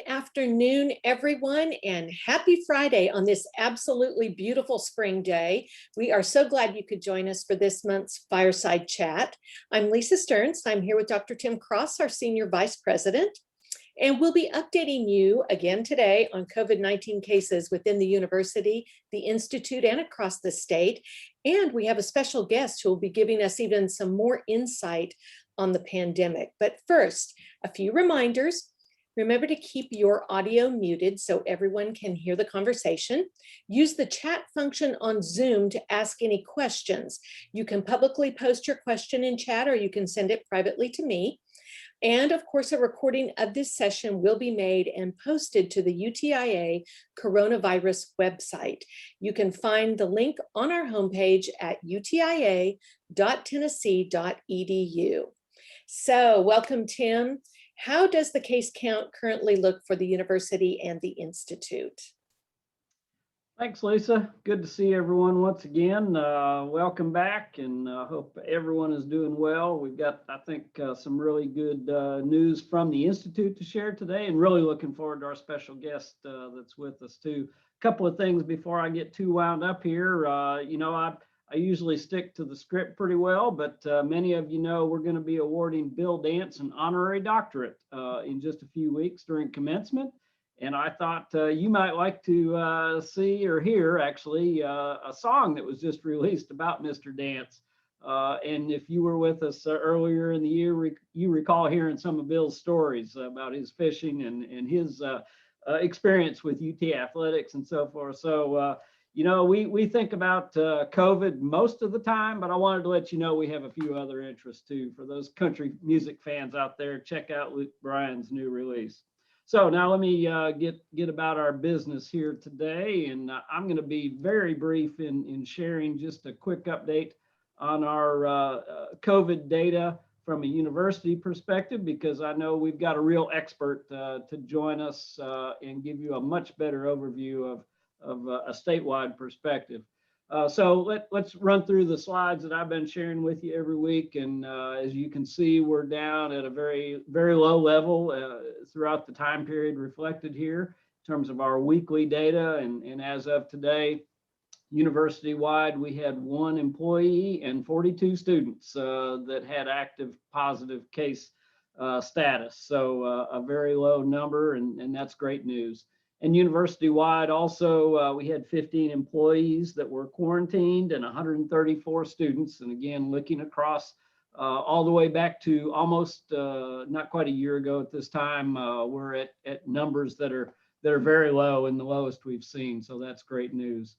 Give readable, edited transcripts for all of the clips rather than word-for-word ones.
Afternoon, everyone, and happy Friday on this absolutely beautiful spring day. We are so glad you could join us for this month's Fireside Chat. I'm Lisa Stearns. I'm here with Dr. Tim Cross, our Senior Vice President, and we'll be updating you again today on COVID-19 cases within the university, the institute, and across the state. And we have a special guest who will be giving us even some more insight on the pandemic. But first, a few reminders. Remember to keep your audio muted so everyone can hear the conversation. Use the chat function on Zoom to ask any questions. You can publicly post your question in chat, or you can send it privately to me. And of course, a recording of this session will be made and posted to the UTIA coronavirus website. You can find the link on our homepage at utia.tennessee.edu. So welcome, Tim. How does the case count currently look for the university and the institute? Thanks, Lisa. Good to see everyone once again. Welcome back, and hope everyone is doing well. We've got, I think, some really good news from the institute to share today, and really looking forward to our special guest that's with us too. A couple of things before I get too wound up here. I usually stick to the script pretty well, but many of you know we're going to be awarding Bill Dance an honorary doctorate in just a few weeks during commencement. And I thought you might like to see or hear actually a song that was just released about Mr. Dance. And if you were with us earlier in the year, you recall hearing some of Bill's stories about his fishing and his experience with UTIA athletics and so forth. So, we think about COVID most of the time, but I wanted to let you know we have a few other interests too. For those country music fans out there, check out Luke Bryan's new release. So now let me get about our business here today, and I'm going to be very brief in sharing just a quick update on our COVID data from a university perspective, because I know we've got a real expert to join us and give you a much better overview of a statewide perspective. So let's run through the slides that I've been sharing with you every week. And as you can see, we're down at a very, very low level throughout the time period reflected here in terms of our weekly data. And as of today, university-wide, we had 1 employee and 42 students that had active positive case status. So a very low number, and that's great news. And university-wide also, we had 15 employees that were quarantined and 134 students. And again, looking across all the way back to almost not quite a year ago at this time, we're at numbers that are very low and the lowest we've seen. So that's great news.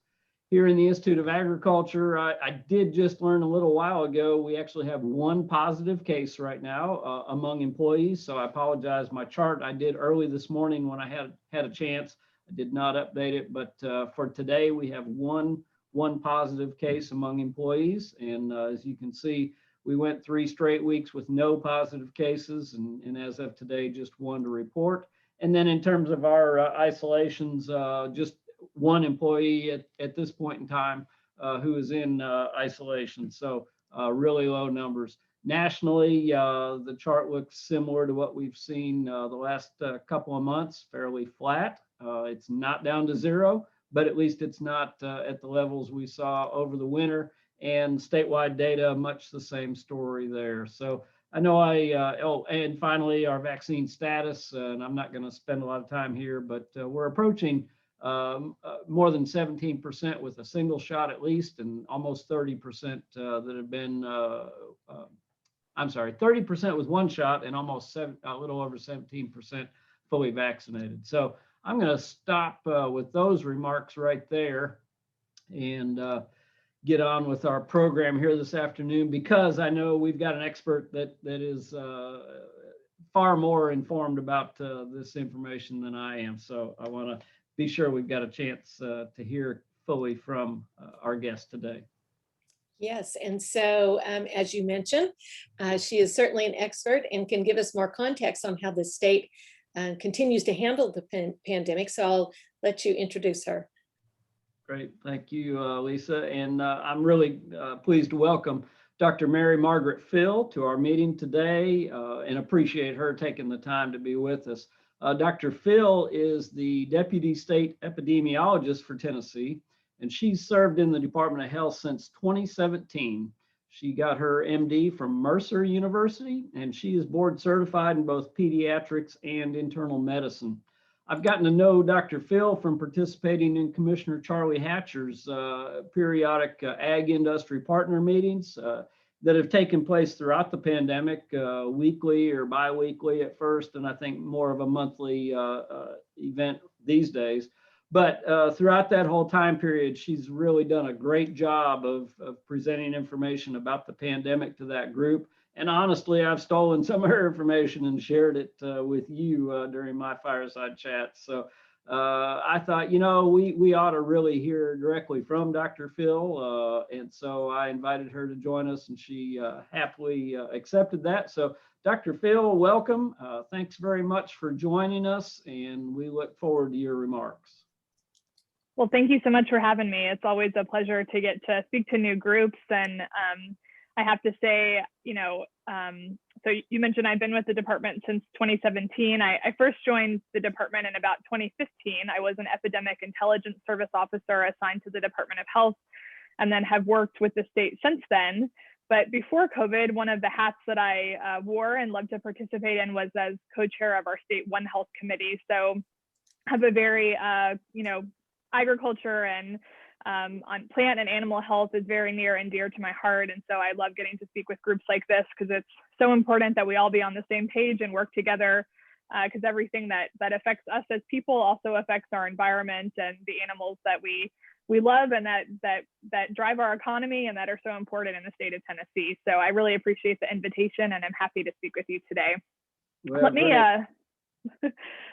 Here in the Institute of Agriculture, I did just learn a little while ago, we actually have 1 positive case right now among employees. So I apologize, my chart I did early this morning when I had a chance. I did not update it, but for today we have one positive case among employees. And as you can see, we went 3 straight weeks with no positive cases, and as of today, just 1 to report. And then in terms of our isolations, just 1 employee at this point in time who is in isolation. So really low numbers. Nationally, the chart looks similar to what we've seen the last couple of months, fairly flat. It's not down to 0, but at least it's not at the levels we saw over the winter. And statewide data, much the same story there. So I know and finally our vaccine status, and I'm not going to spend a lot of time here, but we're approaching more than 17% with a single shot at least, and almost 30% that have been, 30% with 1 shot, and almost a little over 17% fully vaccinated. So I'm going to stop with those remarks right there and get on with our program here this afternoon, because I know we've got an expert that is far more informed about this information than I am. So I want to be sure we've got a chance to hear fully from our guest today. Yes, and so as you mentioned, she is certainly an expert and can give us more context on how the state continues to handle the pandemic. So I'll let you introduce her. Great, thank you, Lisa. And I'm really pleased to welcome Dr. Mary-Margaret Fill to our meeting today and appreciate her taking the time to be with us. Dr. Fill is the Deputy State Epidemiologist for Tennessee, and she's served in the Department of Health since 2017. She got her MD from Mercer University, and she is board certified in both pediatrics and internal medicine. I've gotten to know Dr. Fill from participating in Commissioner Charlie Hatcher's periodic ag industry partner meetings that have taken place throughout the pandemic, weekly or bi-weekly at first, and I think more of a monthly event these days. But throughout that whole time period, she's really done a great job of presenting information about the pandemic to that group. And honestly, I've stolen some of her information and shared it with you during my fireside chat. So I thought, you know, we ought to really hear directly from Dr. Fill. And so I invited her to join us, and she happily accepted that. So Dr. Fill, welcome. Thanks very much for joining us, and we look forward to your remarks. Well, thank you so much for having me. It's always a pleasure to get to speak to new groups. And I have to say, you know, so you mentioned I've been with the department since 2017. I first joined the department in about 2015. I was an epidemic intelligence service officer assigned to the Department of Health, and then have worked with the state since then. But before COVID, one of the hats that I wore and loved to participate in was as co-chair of our state One Health committee. So I have a very, you know, agriculture and on plant and animal health is very near and dear to my heart. And so I love getting to speak with groups like this, because it's so important that we all be on the same page and work together, because everything that affects us as people also affects our environment and the animals that we love and that drive our economy and that are so important in the state of Tennessee. So I really appreciate the invitation, and I'm happy to speak with you today. Well,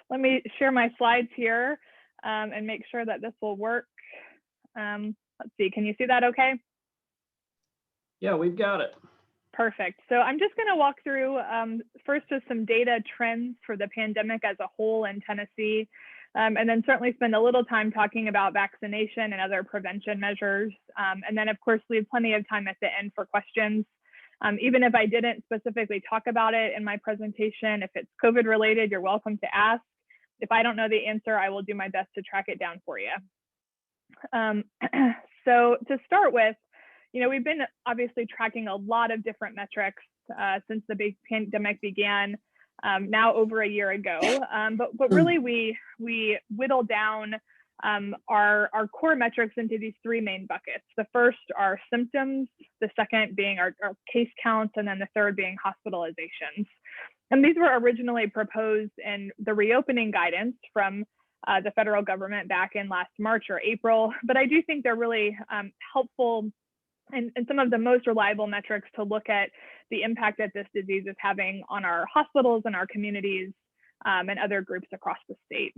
let me share my slides here and make sure that this will work. Let's see, can you see that okay? Yeah, we've got it. Perfect. So I'm just going to walk through first just some data trends for the pandemic as a whole in Tennessee, and then certainly spend a little time talking about vaccination and other prevention measures. And then, of course, leave plenty of time at the end for questions. Even if I didn't specifically talk about it in my presentation, if it's COVID related, you're welcome to ask. If I don't know the answer, I will do my best to track it down for you. So to start with, you know, we've been obviously tracking a lot of different metrics since the big pandemic began, now over a year ago. But really, we whittled down our core metrics into these three main buckets. The first are symptoms, the second being our case counts, and then the third being hospitalizations. And these were originally proposed in the reopening guidance from the federal government back in last March or April. But I do think they're really helpful and some of the most reliable metrics to look at the impact that this disease is having on our hospitals and our communities and other groups across the state.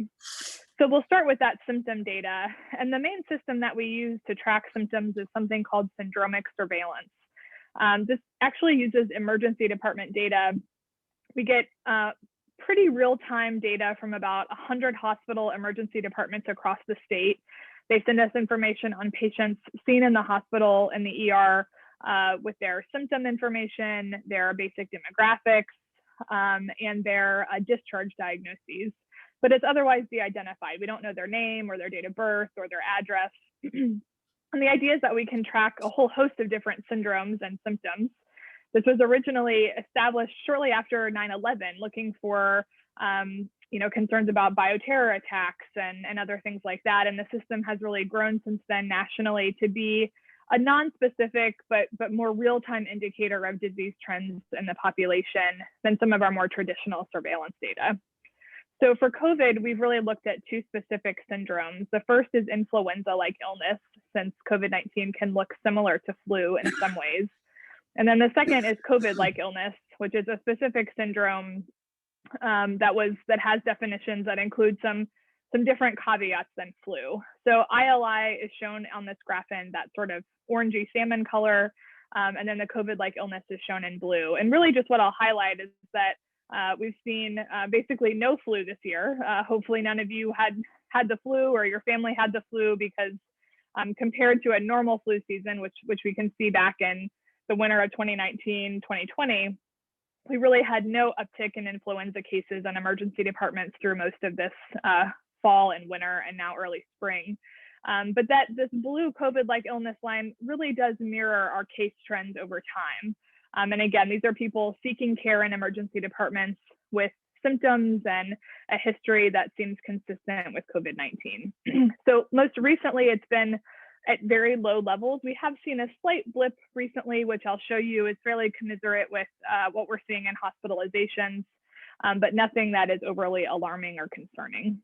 So we'll start with that symptom data. And the main system that we use to track symptoms is something called Syndromic Surveillance. This actually uses emergency department data. We get pretty real-time data from about 100 hospital emergency departments across the state. They send us information on patients seen in the hospital and the ER with their symptom information, their basic demographics, and their discharge diagnoses. But it's otherwise de-identified. We don't know their name or their date of birth or their address. And the idea is that we can track a whole host of different syndromes and symptoms. This was originally established shortly after 9/11, looking for you know, concerns about bioterror attacks and other things like that. And the system has really grown since then nationally to be a non-specific but more real-time indicator of disease trends in the population than some of our more traditional surveillance data. So for COVID, we've really looked at two specific syndromes. The first is influenza-like illness, since COVID-19 can look similar to flu in some ways. And then the second is COVID-like illness, which is a specific syndrome that has definitions that include some different caveats than flu. So ILI is shown on this graph in that sort of orangey salmon color, and then the COVID-like illness is shown in blue. And really just what I'll highlight is that we've seen basically no flu this year. Hopefully none of you had the flu or your family had the flu, because compared to a normal flu season, which we can see back in the winter of 2019, 2020, we really had no uptick in influenza cases in emergency departments through most of this fall and winter and now early spring. But this blue COVID-like illness line really does mirror our case trends over time. And again, these are people seeking care in emergency departments with symptoms and a history that seems consistent with COVID-19. So most recently, it's been at very low levels. We have seen a slight blip recently, which I'll show you is fairly commiserate with what we're seeing in hospitalizations, but nothing that is overly alarming or concerning.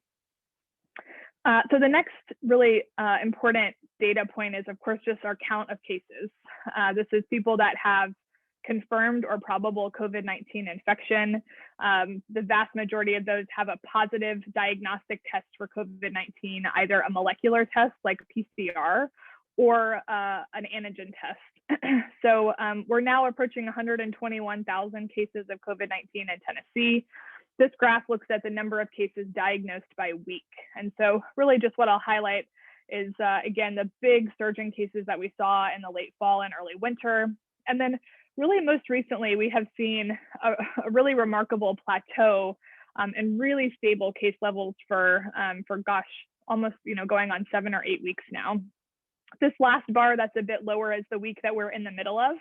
So the next really important data point is, of course, just our count of cases. This is people that have confirmed or probable COVID-19 infection. The vast majority of those have a positive diagnostic test for COVID-19, either a molecular test like PCR or an antigen test. So we're now approaching 121,000 cases of COVID-19 in Tennessee. This graph looks at the number of cases diagnosed by week. And so really just what I'll highlight is, again, the big surge in cases that we saw in the late fall and early winter. And then really most recently, we have seen a really remarkable plateau and really stable case levels for gosh, almost going on 7 or 8 weeks now. This last bar that's a bit lower is the week that we're in the middle of.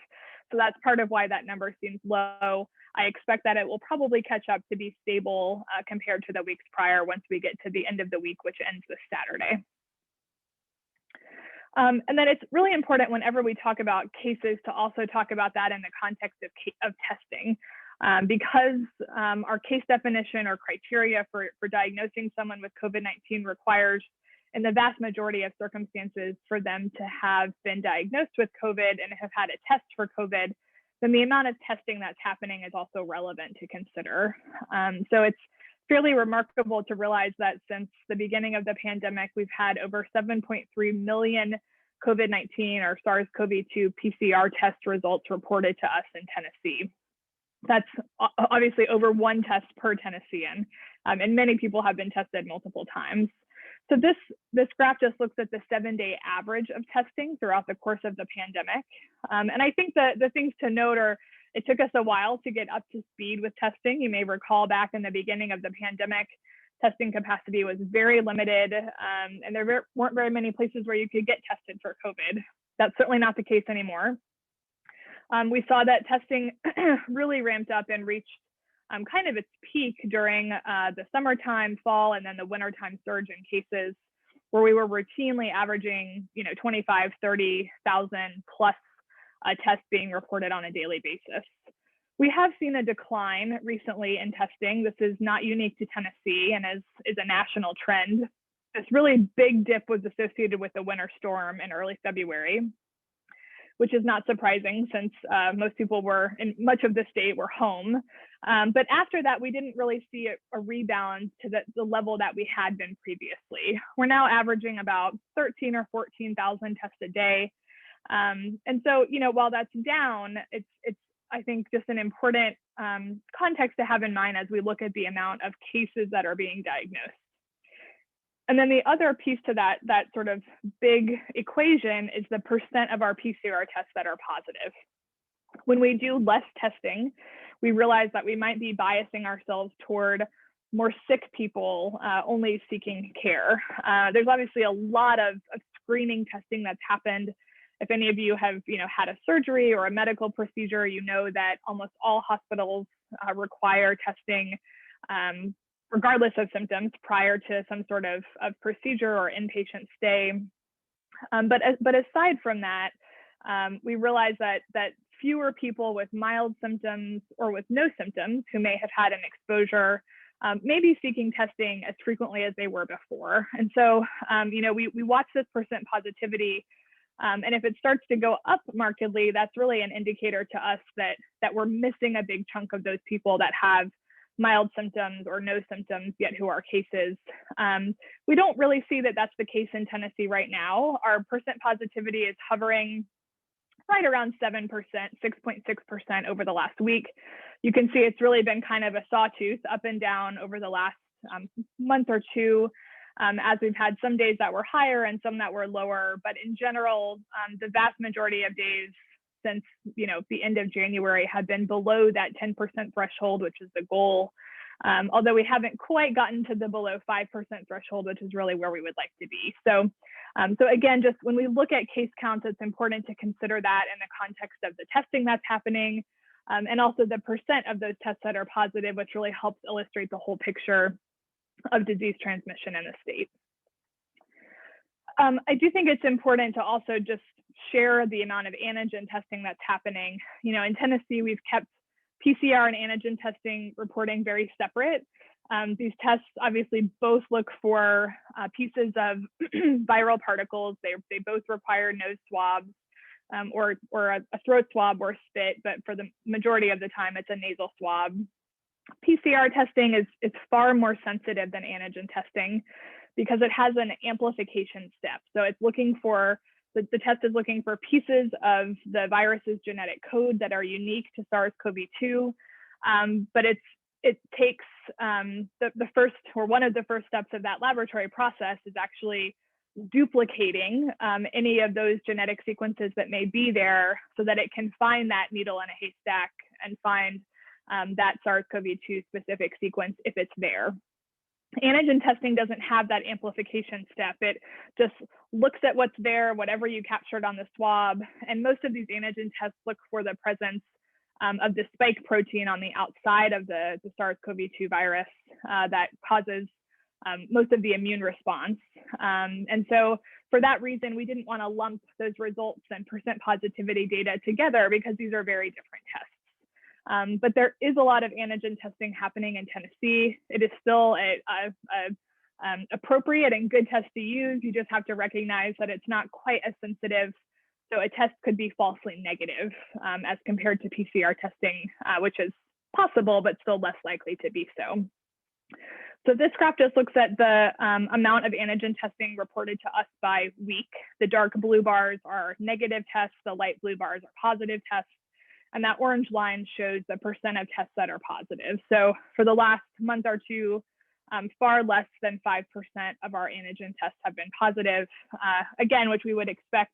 So that's part of why that number seems low. I expect that it will probably catch up to be stable compared to the weeks prior once we get to the end of the week, which ends this Saturday. And then it's really important whenever we talk about cases to also talk about that in the context of testing, because our case definition or criteria for diagnosing someone with COVID-19 requires, in the vast majority of circumstances, for them to have been diagnosed with COVID and have had a test for COVID. Then the amount of testing that's happening is also relevant to consider. So it's fairly remarkable to realize that since the beginning of the pandemic, we've had over 7.3 million COVID-19 or SARS-CoV-2 PCR test results reported to us in Tennessee. That's obviously over 1 test per Tennessean, and many people have been tested multiple times. So this graph just looks at the 7-day average of testing throughout the course of the pandemic. And I think the things to note are, it took us a while to get up to speed with testing. You may recall back in the beginning of the pandemic, testing capacity was very limited, and there weren't very many places where you could get tested for COVID. That's certainly not the case anymore. We saw that testing really ramped up and reached kind of its peak during the summertime, fall, and then the wintertime surge in cases, where we were routinely averaging 25, 30,000 plus tests being reported on a daily basis. We have seen a decline recently in testing. This is not unique to Tennessee and is a national trend. This really big dip was associated with the winter storm in early February, which is not surprising since most people were, in much of the state, were home. But after that, we didn't really see a rebound to the level that we had been previously. We're now averaging about 13 or 14,000 tests a day. And so, while that's down, it's I think just an important context to have in mind as we look at the amount of cases that are being diagnosed. And then the other piece to that sort of big equation is the percent of our PCR tests that are positive. When we do less testing, we realize that we might be biasing ourselves toward more sick people only seeking care. There's obviously a lot of screening testing that's happened. If any of you have had a surgery or a medical procedure, you know that almost all hospitals require testing regardless of symptoms prior to some sort of procedure or inpatient stay. But aside from that, we realize that fewer people with mild symptoms or with no symptoms who may have had an exposure may be seeking testing as frequently as they were before. And so, we watch this percent positivity. And if it starts to go up markedly, that's really an indicator to us that we're missing a big chunk of those people that have mild symptoms or no symptoms yet who are cases. We don't really see that that's the case in Tennessee right now. Our percent positivity is hovering right around 7%, 6.6% over the last week. You can see it's really been kind of a sawtooth up and down over the last month or two, as we've had some days that were higher and some that were lower. But in general, the vast majority of days since the end of January have been below that 10% threshold, which is the goal. Although we haven't quite gotten to the below 5% threshold, which is really where we would like to be. So again, just when we look at case counts, it's important to consider that in the context of the testing that's happening, and also the percent of those tests that are positive, which really helps illustrate the whole picture of disease transmission in the state. I do think it's important to also just share the amount of antigen testing that's happening. In Tennessee, we've kept PCR and antigen testing reporting very separate. These tests obviously both look for pieces of viral particles. They both require nose swabs or a throat swab or spit, but for the majority of the time, it's a nasal swab. PCR testing is far more sensitive than antigen testing because it has an amplification step. So it's looking for, the test is looking for pieces of the virus's genetic code that are unique to SARS-CoV-2, but it takes the first, or one of the first steps of that laboratory process is actually duplicating any of those genetic sequences that may be there so that it can find that needle in a haystack and find that SARS-CoV-2 specific sequence if it's there. Antigen testing doesn't have that amplification step. It just looks at what's there, whatever you captured on the swab. And most of these antigen tests look for the presence of the spike protein on the outside of the SARS-CoV-2 virus that causes most of the immune response. And so for that reason, we didn't want to lump those results and percent positivity data together because these are very different tests. But there is a lot of antigen testing happening in Tennessee. It is still a appropriate and good test to use. You just have to recognize that it's not quite as sensitive. So a test could be falsely negative as compared to PCR testing, which is possible, but still less likely to be so. So this graph just looks at the amount of antigen testing reported to us by week. The dark blue bars are negative tests. The light blue bars are positive tests. And that orange line shows the percent of tests that are positive. So for the last month or two, far less than 5% of our antigen tests have been positive. Again, which we would expect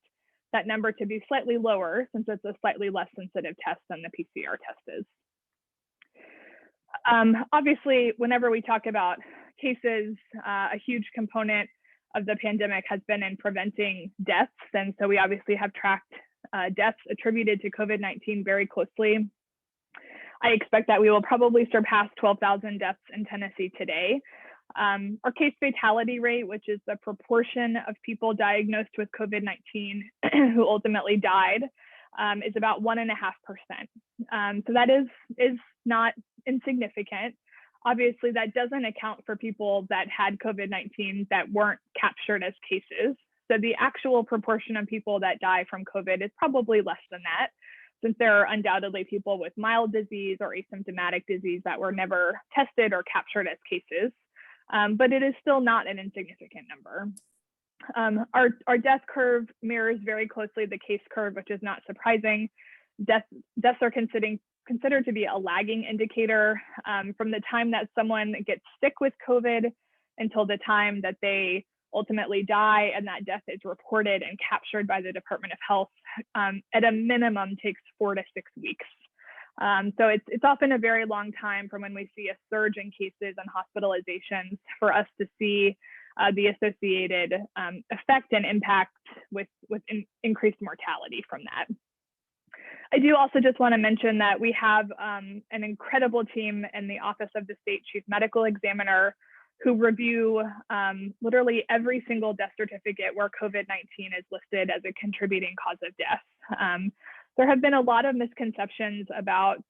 that number to be slightly lower since it's a slightly less sensitive test than the PCR test is. Obviously, whenever we talk about cases, a huge component of the pandemic has been in preventing deaths. And so we obviously have tracked deaths attributed to COVID-19 very closely. I expect that we will probably surpass 12,000 deaths in Tennessee today. Our case fatality rate, which is the proportion of people diagnosed with COVID-19 who ultimately died, is about 1.5%. So that is not insignificant. Obviously, that doesn't account for people that had COVID-19 that weren't captured as cases. So the actual proportion of people that die from COVID is probably less than that, since there are undoubtedly people with mild disease or asymptomatic disease that were never tested or captured as cases. But it is still not an insignificant number. Our death curve mirrors very closely the case curve, which is not surprising. Deaths are considered to be a lagging indicator from the time that someone gets sick with COVID until the time that they ultimately die and that death is reported and captured by the Department of Health. At a minimum takes 4 to 6 weeks. So it's often a very long time from when we see a surge in cases and hospitalizations for us to see the associated effect and impact with increased mortality from that. I do also just want to mention that we have an incredible team in the Office of the State Chief Medical Examiner who review literally every single death certificate where COVID-19 is listed as a contributing cause of death. There have been a lot of misconceptions about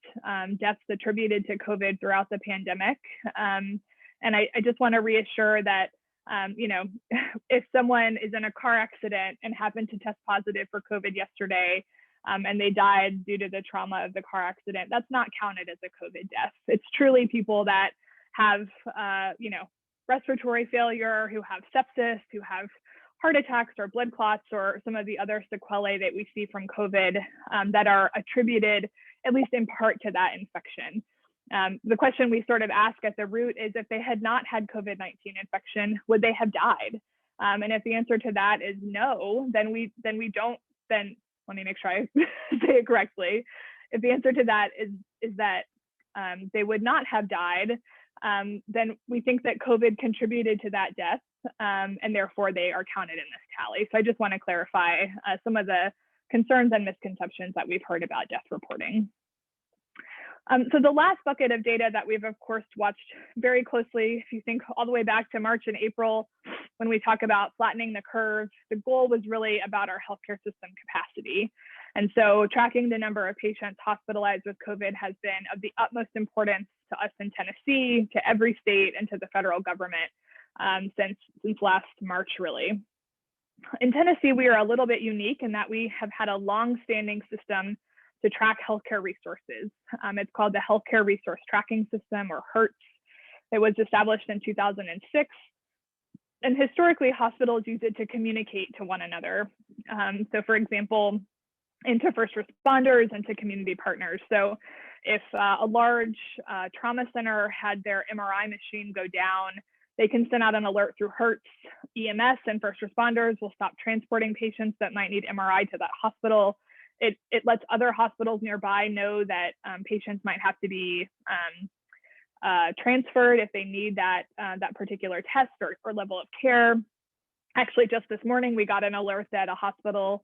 deaths attributed to COVID throughout the pandemic. And I just want to reassure that, if someone is in a car accident and happened to test positive for COVID yesterday, and they died due to the trauma of the car accident, that's not counted as a COVID death. It's truly people that have, respiratory failure, who have sepsis, who have heart attacks or blood clots or some of the other sequelae that we see from COVID that are attributed, at least in part, to that infection. The question we sort of ask at the root is, if they had not had COVID-19 infection, would they have died? And if the answer to that is no, then let me make sure I say it correctly. If the answer to that is that they would not have died, then we think that COVID contributed to that death, and therefore they are counted in this tally. So I just want to clarify some of the concerns and misconceptions that we've heard about death reporting. So the last bucket of data that we've, of course, watched very closely, if you think all the way back to March and April, when we talk about flattening the curve, the goal was really about our healthcare system capacity. And so tracking the number of patients hospitalized with COVID has been of the utmost importance to us in Tennessee, to every state, and to the federal government since last March, really. In Tennessee, we are a little bit unique in that we have had a long-standing system to track healthcare resources. It's called the Healthcare Resource Tracking System, or HERTS. It was established in 2006. And historically, hospitals use it to communicate to one another. So for example, into first responders and to community partners. So if a large trauma center had their MRI machine go down, they can send out an alert through HERTS. EMS and first responders will stop transporting patients that might need MRI to that hospital. It lets other hospitals nearby know that patients might have to be transferred if they need that particular test or level of care. Actually, just this morning, we got an alert that a hospital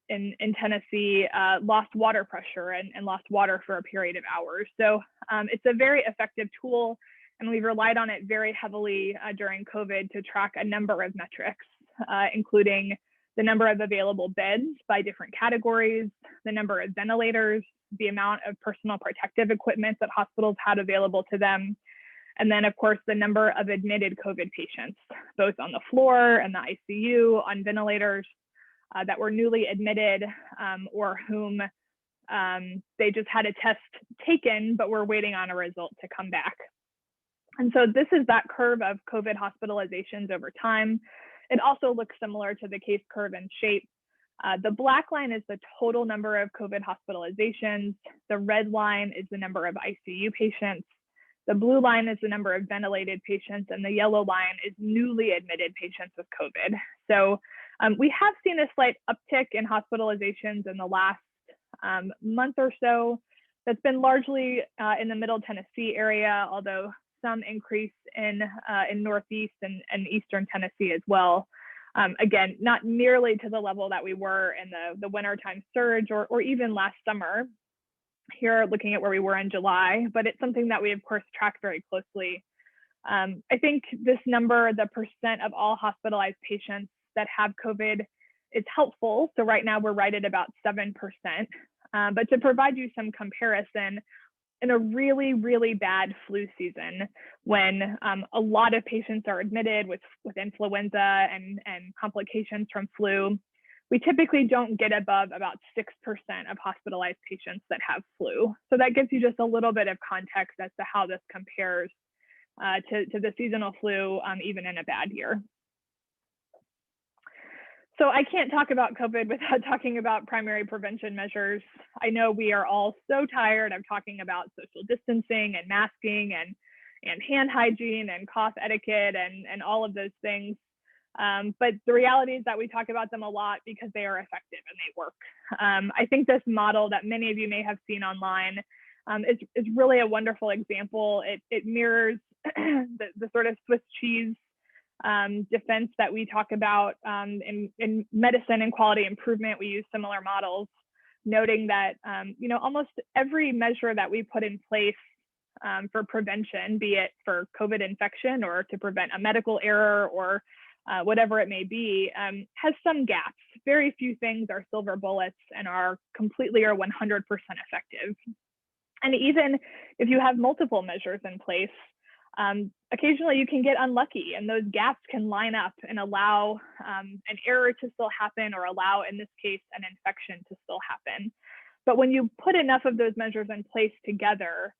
in Tennessee lost water pressure and lost water for a period of hours. So it's a very effective tool, and we've relied on it very heavily during COVID to track a number of metrics, including the number of available beds by different categories, the number of ventilators, the amount of personal protective equipment that hospitals had available to them, and then, of course, the number of admitted COVID patients, both on the floor and the ICU, on ventilators, that were newly admitted or whom they just had a test taken, but were waiting on a result to come back. And so this is that curve of COVID hospitalizations over time. It also looks similar to the case curve in shape. The black line is the total number of COVID hospitalizations. The red line is the number of ICU patients. The blue line is the number of ventilated patients, and the yellow line is newly admitted patients with COVID. So we have seen a slight uptick in hospitalizations in the last month or so. That's been largely in the Middle Tennessee area, although some increase in Northeast and Eastern Tennessee as well. Again, not nearly to the level that we were in the wintertime surge or even last summer. Here, looking at where we were in July, but it's something that we, of course, track very closely. I think this number, the percent of all hospitalized patients that have COVID, is helpful. So right now we're right at about 7%. But to provide you some comparison, in a really, really bad flu season, when a lot of patients are admitted with influenza and complications from flu, we typically don't get above about 6% of hospitalized patients that have flu. So that gives you just a little bit of context as to how this compares to the seasonal flu, even in a bad year. So I can't talk about COVID without talking about primary prevention measures. I know we are all so tired of talking about social distancing and masking and hand hygiene and cough etiquette and all of those things. But the reality is that we talk about them a lot because they are effective and they work. I think this model that many of you may have seen online is really a wonderful example. It mirrors the sort of Swiss cheese defense that we talk about in medicine and quality improvement. We use similar models, noting that almost every measure that we put in place for prevention, be it for COVID infection or to prevent a medical error or whatever it may be, has some gaps. Very few things are silver bullets and are completely or 100% effective. And even if you have multiple measures in place, occasionally you can get unlucky and those gaps can line up and allow an error to still happen or allow, in this case, an infection to still happen. But when you put enough of those measures in place together,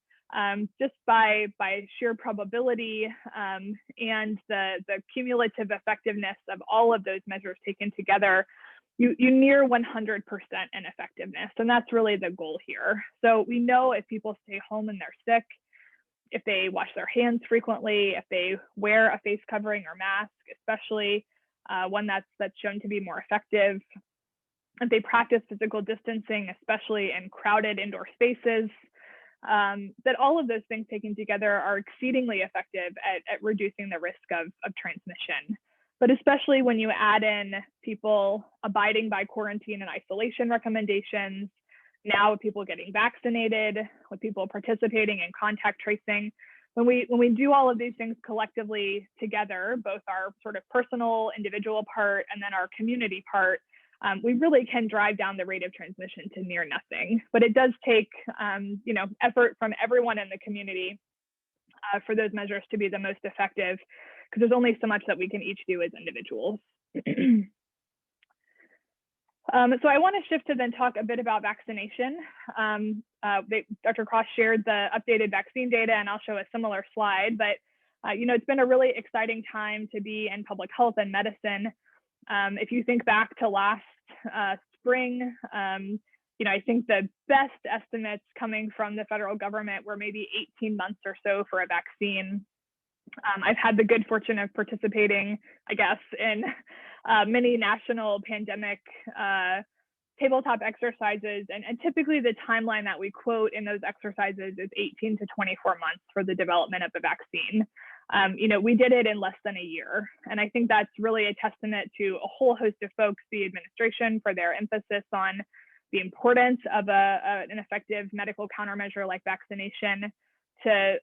just by sheer probability and the cumulative effectiveness of all of those measures taken together, you near 100% in effectiveness. And that's really the goal here. So we know if people stay home and they're sick, if they wash their hands frequently, if they wear a face covering or mask, especially one that's shown to be more effective, if they practice physical distancing, especially in crowded indoor spaces, that all of those things taken together are exceedingly effective at reducing the risk of transmission. But especially when you add in people abiding by quarantine and isolation recommendations, now with people getting vaccinated, with people participating in contact tracing, when we do all of these things collectively together, both our sort of personal individual part and then our community part, we really can drive down the rate of transmission to near nothing. But it does take effort from everyone in the community for those measures to be the most effective, because there's only so much that we can each do as individuals. So I want to shift to then talk a bit about vaccination. Dr. Cross shared the updated vaccine data, and I'll show a similar slide, but it's been a really exciting time to be in public health and medicine. If you think back to last spring, I think the best estimates coming from the federal government were maybe 18 months or so for a vaccine. I've had the good fortune of participating, I guess, in many national pandemic tabletop exercises, and typically the timeline that we quote in those exercises is 18 to 24 months for the development of a vaccine. We did it in less than a year, and I think that's really a testament to a whole host of folks, the administration, for their emphasis on the importance of an effective medical countermeasure like vaccination, to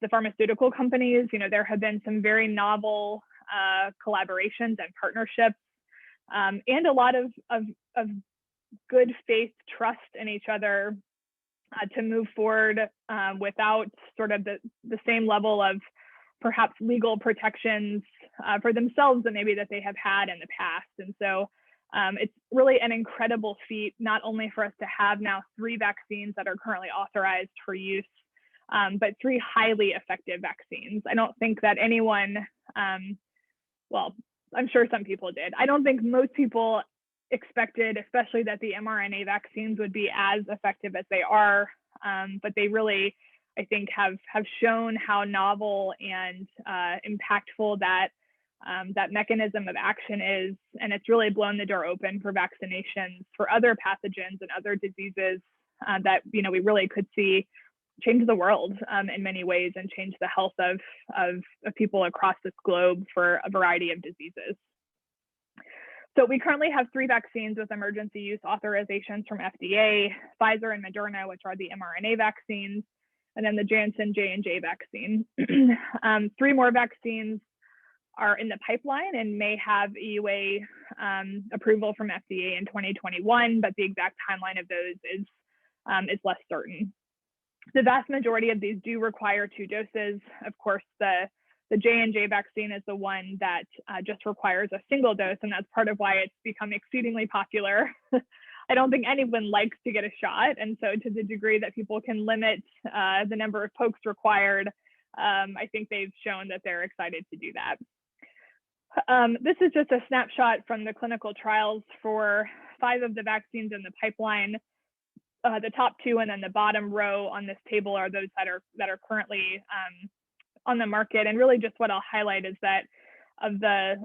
the pharmaceutical companies. There have been some very novel collaborations and partnerships, and a lot of good faith trust in each other to move forward without sort of the same level of perhaps legal protections for themselves that maybe that they have had in the past. And so it's really an incredible feat, not only for us to have now 3 vaccines that are currently authorized for use, but 3 highly effective vaccines. I don't think that anyone, well, I'm sure some people did. I don't think most people expected, especially that the mRNA vaccines would be as effective as they are, but they really, I think, have shown how novel and impactful that mechanism of action is, and it's really blown the door open for vaccinations for other pathogens and other diseases that we really could see change the world in many ways, and change the health of people across this globe for a variety of diseases. So we currently have 3 vaccines with emergency use authorizations from FDA, Pfizer and Moderna, which are the mRNA vaccines, and then the Janssen J&J vaccine. 3 more vaccines are in the pipeline and may have EUA approval from FDA in 2021, but the exact timeline of those is less certain. The vast majority of these do require 2 doses. Of course, the J&J vaccine is the one that just requires a single dose, and that's part of why it's become exceedingly popular. I don't think anyone likes to get a shot, and so to the degree that people can limit the number of pokes required, I think they've shown that they're excited to do that. This is just a snapshot from the clinical trials for 5 of the vaccines in the pipeline. The top 2 and then the bottom row on this table are those that are currently on the market. And really just what I'll highlight is that of the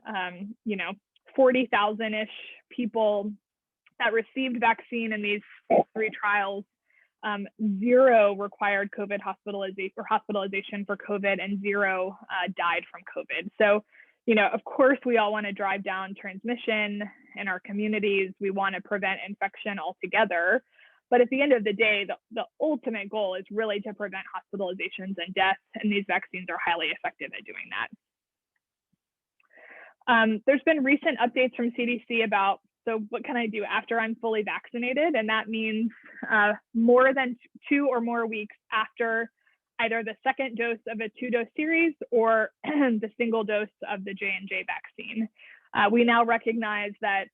40,000-ish people that received vaccine in these 3 trials, 0 required COVID hospitalization for COVID, and 0 died from COVID. So, of course, we all want to drive down transmission in our communities. We want to prevent infection altogether. But at the end of the day, the ultimate goal is really to prevent hospitalizations and deaths, and these vaccines are highly effective at doing that. There's been recent updates from CDC about, so what can I do after I'm fully vaccinated? And that means more than 2 or more weeks after either the second dose of a 2-dose series or the single dose of the J&J vaccine. We now recognize that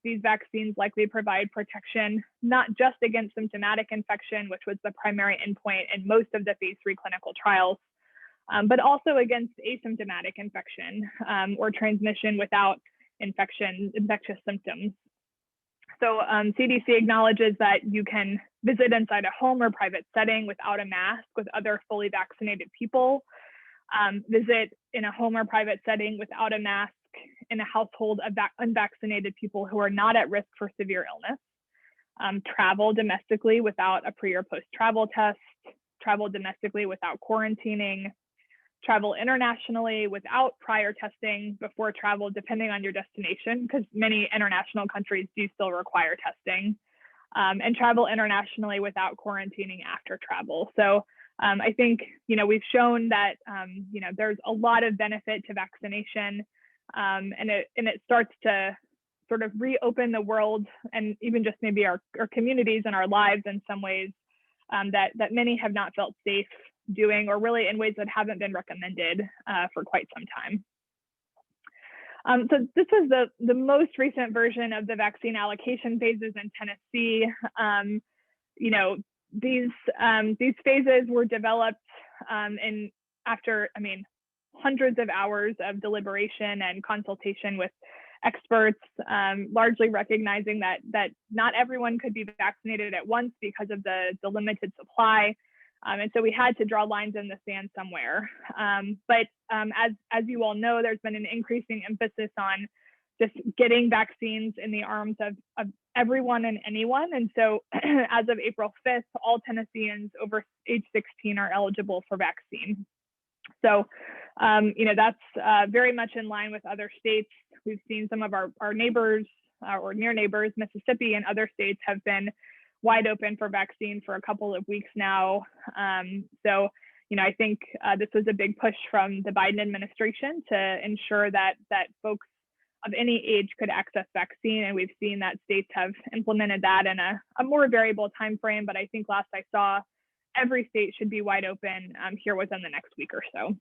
these vaccines likely provide protection, not just against symptomatic infection, which was the primary endpoint in most of the phase 3 clinical trials, but also against asymptomatic infection or transmission without infectious symptoms. So CDC acknowledges that you can visit inside a home or private setting without a mask with other fully vaccinated people, visit in a home or private setting without a mask in a household of unvaccinated people who are not at risk for severe illness, travel domestically without a pre or post travel test, travel domestically without quarantining, travel internationally without prior testing before travel, depending on your destination, because many international countries do still require testing, and travel internationally without quarantining after travel. So I think, we've shown that, there's a lot of benefit to vaccination, and it starts to sort of reopen the world and even just maybe our communities and our lives in some ways that many have not felt safe doing, or really in ways that haven't been recommended for quite some time. So this is the most recent version of the vaccine allocation phases in Tennessee. These phases were developed after hundreds of hours of deliberation and consultation with experts, largely recognizing that not everyone could be vaccinated at once because of the limited supply. And so we had to draw lines in the sand somewhere. But as you all know, there's been an increasing emphasis on just getting vaccines in the arms of everyone and anyone. And so as of April 5th, all Tennesseans over age 16 are eligible for vaccine. So, that's very much in line with other states. We've seen some of our neighbors or near neighbors, Mississippi and other states, have been wide open for vaccine for a couple of weeks now. So, I think this was a big push from the Biden administration to ensure that folks of any age could access vaccine. And we've seen that states have implemented that in a more variable time frame. But I think last I saw, every state should be wide open here within the next week or so.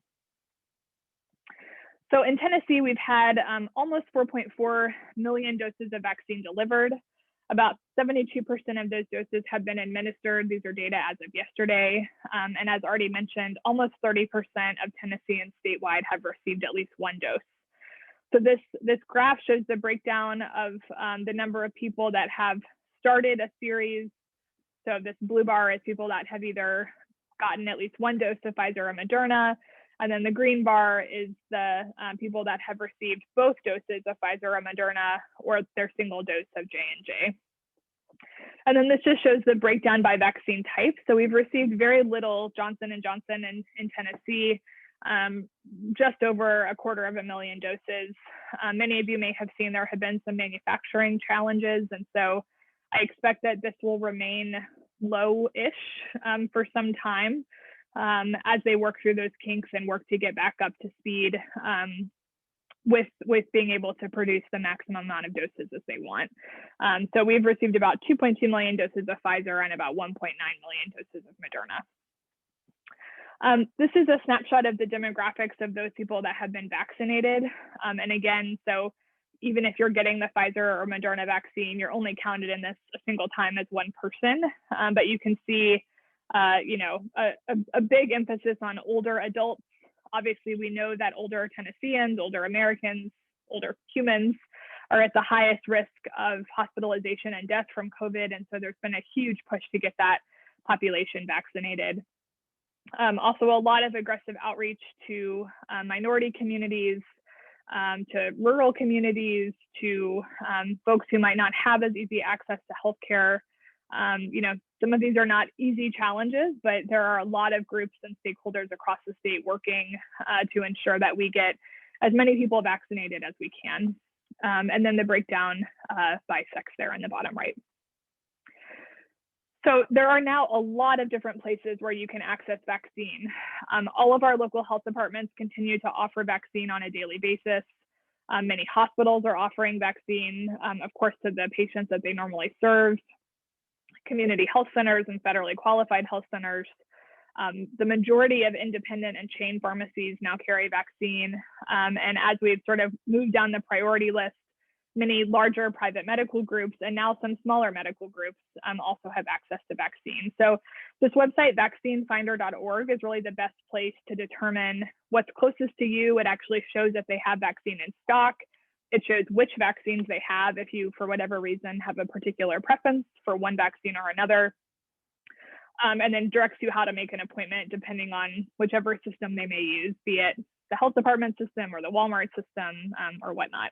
So in Tennessee, we've had almost 4.4 million doses of vaccine delivered. About 72% of those doses have been administered. These are data as of yesterday. And as already mentioned, almost 30% of Tennesseans statewide have received at least one dose. So this graph shows the breakdown of the number of people that have started a series. So this blue bar is people that have either gotten at least one dose of Pfizer or Moderna. And then the green bar is the people that have received both doses of Pfizer or Moderna, or their single dose of J&J. And then this just shows the breakdown by vaccine type. So we've received very little Johnson & Johnson in Tennessee, just over 250,000 doses. Many of you may have seen there have been some manufacturing challenges. And so I expect that this will remain low-ish for some time as they work through those kinks and work to get back up to speed with being able to produce the maximum amount of doses as they want. So we've received about 2.2 million doses of Pfizer and about 1.9 million doses of Moderna. This is a snapshot of the demographics of those people that have been vaccinated. And again, so even if you're getting the Pfizer or Moderna vaccine, you're only counted in this a single time as one person. But you can see, a big emphasis on older adults. Obviously, we know that older Tennesseans, older Americans, older humans are at the highest risk of hospitalization and death from COVID. And so there's been a huge push to get that population vaccinated. Also, a lot of aggressive outreach to minority communities, to rural communities, to folks who might not have as easy access to healthcare. Some of these are not easy challenges, but there are a lot of groups and stakeholders across the state working to ensure that we get as many people vaccinated as we can. And then the breakdown by sex there in the bottom right. So there are now a lot of different places where you can access vaccine. All of our local health departments continue to offer vaccine on a daily basis. Many hospitals are offering vaccine, of course, to the patients that they normally serve. Community health centers and federally qualified health centers. The majority of independent and chain pharmacies now carry vaccine. And as we've sort of moved down the priority list, many larger private medical groups and now some smaller medical groups also have access to vaccine. So this website, vaccinefinder.org, is really the best place to determine what's closest to you. It actually shows if they have vaccine in stock. It shows which vaccines they have if you, for whatever reason, have a particular preference for one vaccine or another. And then directs you how to make an appointment depending on whichever system they may use, be it the health department system or the Walmart system or whatnot.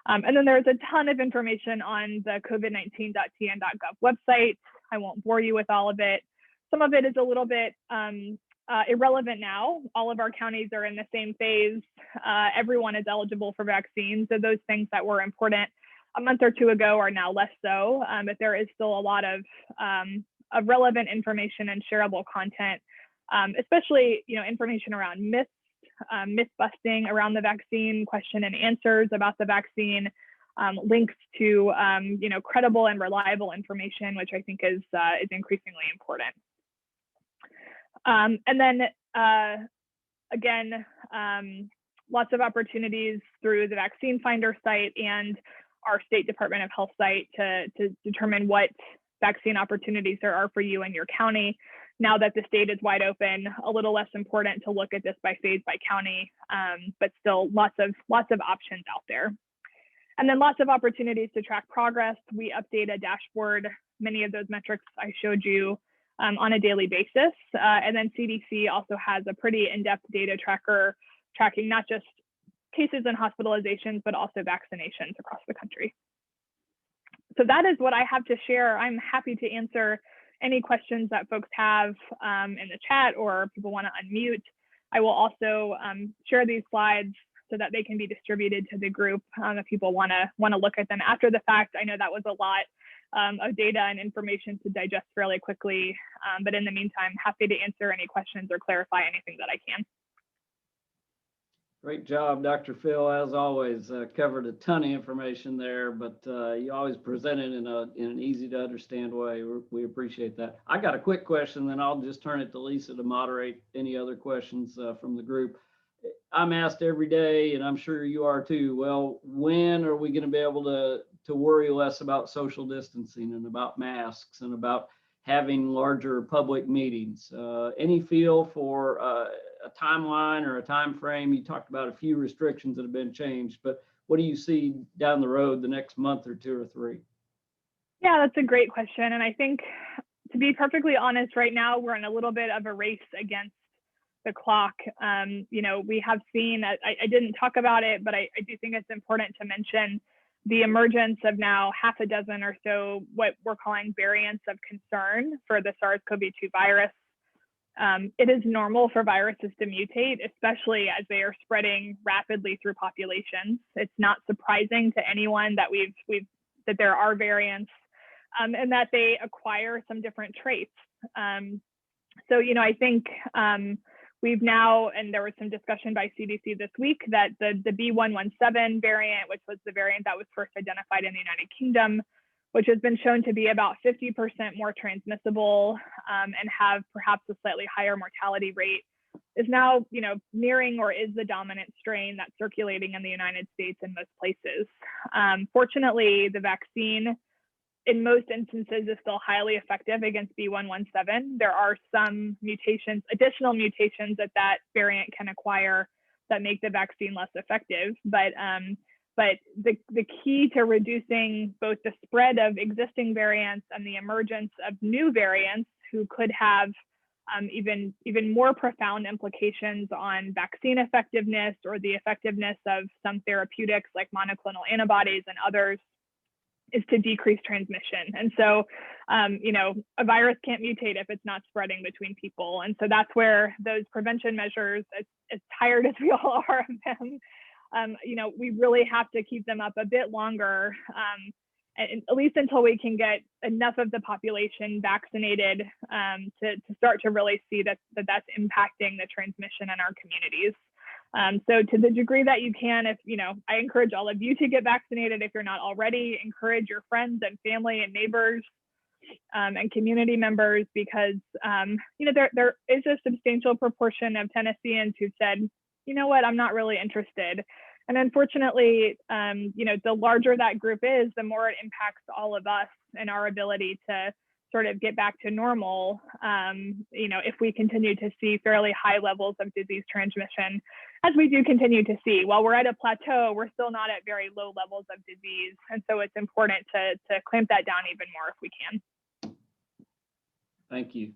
And then there's a ton of information on the covid19.tn.gov website. I won't bore you with all of it. Some of it is a little bit irrelevant now. All of our counties are in the same phase. Everyone is eligible for vaccines. So those things that were important a month or two ago are now less so, but there is still a lot of relevant information and shareable content, especially information around myths, myth busting around the vaccine, question and answers about the vaccine, links to credible and reliable information, which I think is increasingly important. And then again, lots of opportunities through the Vaccine Finder site and our State Department of Health site to determine what vaccine opportunities there are for you in your county. Now that the state is wide open, a little less important to look at this by phase by county, but still lots of options out there. And then lots of opportunities to track progress. We update a dashboard, many of those metrics I showed you on a daily basis. And then CDC also has a pretty in-depth data tracker tracking not just cases and hospitalizations, but also vaccinations across the country. So that is what I have to share. I'm happy to answer any questions that folks have in the chat or people want to unmute. I will also share these slides so that they can be distributed to the group if people want to look at them after the fact. I know that was a lot of data and information to digest fairly quickly, but in the meantime, happy to answer any questions or clarify anything that I can. Great job, Dr. Fill. As always, covered a ton of information there, but you always present it in an easy to understand way. We appreciate that. I got a quick question, then I'll just turn it to Lisa to moderate any other questions from the group. I'm asked every day, and I'm sure you are too, well, when are we going to be able to worry less about social distancing and about masks and about having larger public meetings? Any feel for a timeline or a time frame? You talked about a few restrictions that have been changed, but what do you see down the road the next month or two or three? Yeah, that's a great question. And I think, to be perfectly honest, right now we're in a little bit of a race against the clock. We have seen, I didn't talk about it, but I do think it's important to mention the emergence of now half a dozen or so what we're calling variants of concern for the SARS-CoV-2 virus. It is normal for viruses to mutate, especially as they are spreading rapidly through populations. It's not surprising to anyone that that there are variants and that they acquire some different traits. So I think we've now, and there was some discussion by CDC this week that the B117 variant, which was the variant that was first identified in the United Kingdom, which has been shown to be about 50% more transmissible and have perhaps a slightly higher mortality rate, is now nearing or is the dominant strain that's circulating in the United States in most places. Fortunately, the vaccine in most instances is still highly effective against B117. There are some mutations, additional mutations that variant can acquire that make the vaccine less effective. But the key to reducing both the spread of existing variants and the emergence of new variants who could have even more profound implications on vaccine effectiveness or the effectiveness of some therapeutics like monoclonal antibodies and others is to decrease transmission. And so, a virus can't mutate if it's not spreading between people. And so that's where those prevention measures, as tired as we all are of them, we really have to keep them up a bit longer, and at least until we can get enough of the population vaccinated to start to really see that's impacting the transmission in our communities. So to the degree that you can, I encourage all of you to get vaccinated if you're not already. Encourage your friends and family and neighbors and community members, because there is a substantial proportion of Tennesseans who've said, you know what, I'm not really interested. And unfortunately, the larger that group is, the more it impacts all of us and our ability to sort of get back to normal, if we continue to see fairly high levels of disease transmission, as we do continue to see. While we're at a plateau, we're still not at very low levels of disease. And so it's important to clamp that down even more if we can. Thank you.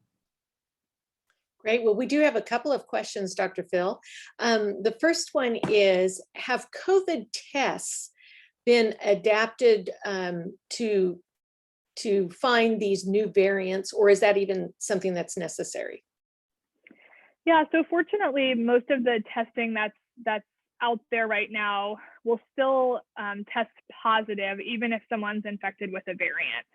Great. Well, we do have a couple of questions, Dr. Phil. The first one is, have COVID tests been adapted to find these new variants, or is that even something that's necessary? Yeah, so fortunately, most of the testing that's out there right now will still test positive, even if someone's infected with a variant.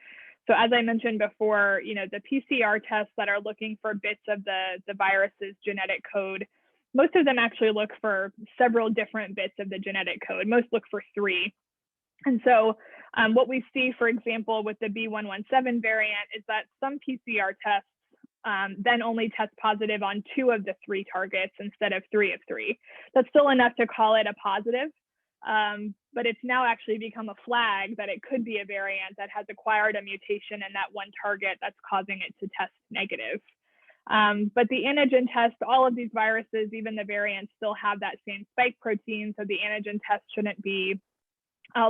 So as I mentioned before, the PCR tests that are looking for bits of the virus's genetic code, most of them actually look for several different bits of the genetic code. Most look for 3. And so what we see, for example, with the B117 variant is that some PCR tests then only test positive on 2 of the 3 targets instead of 3 of 3. That's still enough to call it a positive, but it's now actually become a flag that it could be a variant that has acquired a mutation in that one target that's causing it to test negative. But the antigen test, all of these viruses, even the variants, still have that same spike protein, so the antigen test shouldn't be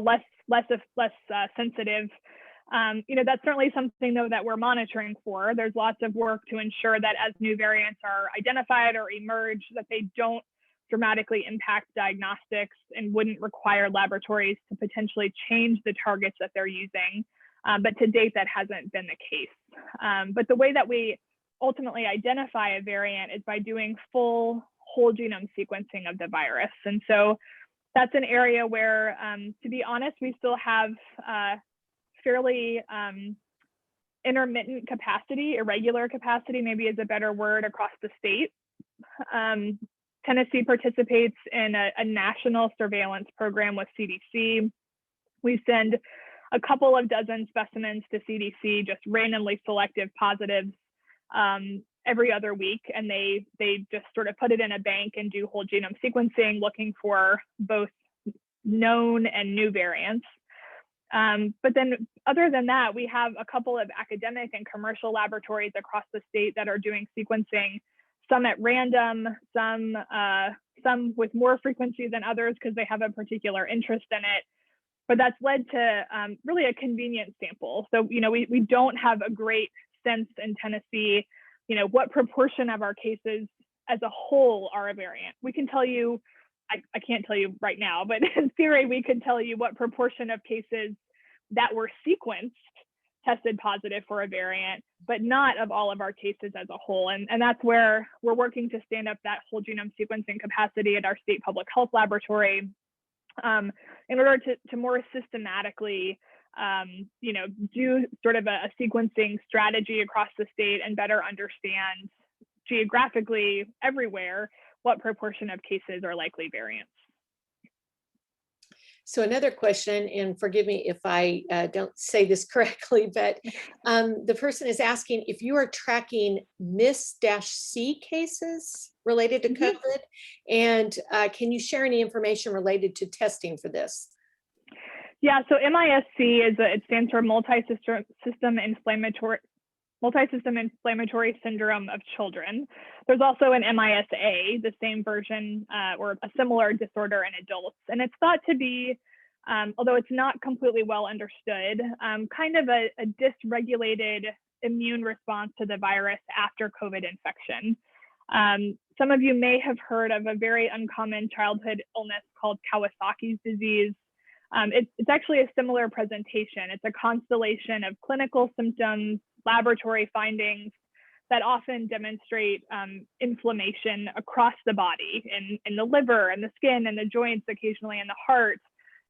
less sensitive. That's certainly something, though, that we're monitoring for. There's lots of work to ensure that as new variants are identified or emerge, that they don't dramatically impact diagnostics and wouldn't require laboratories to potentially change the targets that they're using. But to date, that hasn't been the case. But the way that we ultimately identify a variant is by doing full whole genome sequencing of the virus. And so that's an area where, to be honest, we still have fairly intermittent capacity, irregular capacity, maybe is a better word, across the state. Tennessee participates in a national surveillance program with CDC. We send a couple of dozen specimens to CDC, just randomly selective positives, every other week, and they just sort of put it in a bank and do whole genome sequencing, looking for both known and new variants. But then other than that, we have a couple of academic and commercial laboratories across the state that are doing sequencing, some at random, some with more frequency than others because they have a particular interest in it. But that's led to really a convenient sample. So, we don't have a great sense in Tennessee, what proportion of our cases as a whole are a variant. We can tell you, I can't tell you right now, but in theory, we could tell you what proportion of cases that were sequenced tested positive for a variant, but not of all of our cases as a whole. And that's where we're working to stand up that whole genome sequencing capacity at our state public health laboratory in order to more systematically do sort of a sequencing strategy across the state and better understand geographically everywhere what proportion of cases are likely variants. So another question, and forgive me if I don't say this correctly, but the person is asking if you are tracking MIS-C cases related to COVID, and can you share any information related to testing for this? Yeah, so MIS-C it stands for multi-system inflammatory syndrome of children. There's also an MIS-A, the same version or a similar disorder in adults. And it's thought to be, although it's not completely well understood, kind of a dysregulated immune response to the virus after COVID infection. Some of you may have heard of a very uncommon childhood illness called Kawasaki's disease. It's actually a similar presentation. It's a constellation of clinical symptoms, laboratory findings that often demonstrate inflammation across the body, in the liver and the skin and the joints, occasionally in the heart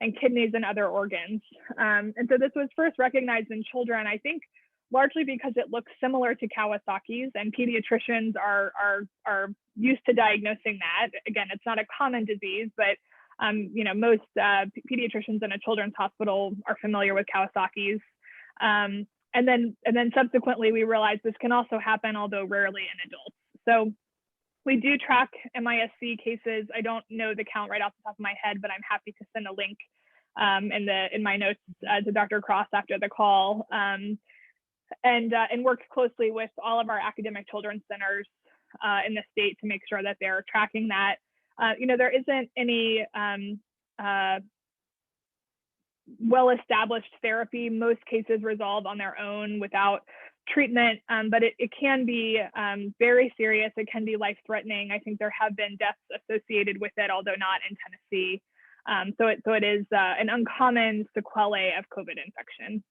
and kidneys and other organs. And so this was first recognized in children, I think, largely because it looks similar to Kawasaki's, and pediatricians are used to diagnosing that. Again, it's not a common disease, but most pediatricians in a children's hospital are familiar with Kawasaki's. And then subsequently, we realized this can also happen, although rarely in adults. So we do track MIS-C cases. I don't know the count right off the top of my head, but I'm happy to send a link in my notes to Dr. Cross after the call, and work closely with all of our academic children's centers in the state to make sure that they're tracking that. There isn't any well-established therapy. Most cases resolve on their own without treatment, but it can be very serious. It can be life-threatening. I think there have been deaths associated with it, although not in Tennessee. So it is an uncommon sequelae of COVID infection.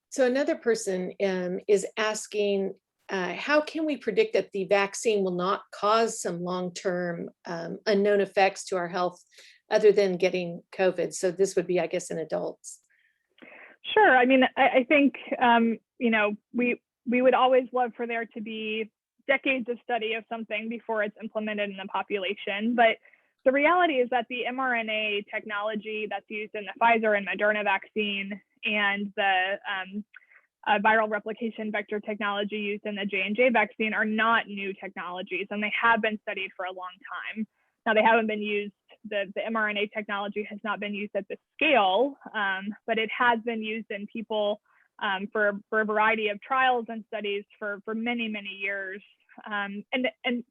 So another person is asking, how can we predict that the vaccine will not cause some long-term unknown effects to our health other than getting COVID? So this would be, I guess, in adults. Sure. I mean, I think, we would always love for there to be decades of study of something before it's implemented in the population. But the reality is that the mRNA technology that's used in the Pfizer and Moderna vaccine and the viral replication vector technology used in the J&J vaccine are not new technologies, and they have been studied for a long time. Now, they haven't been used, the mRNA technology has not been used at this scale, but it has been used in people for a variety of trials and studies for many, many years. And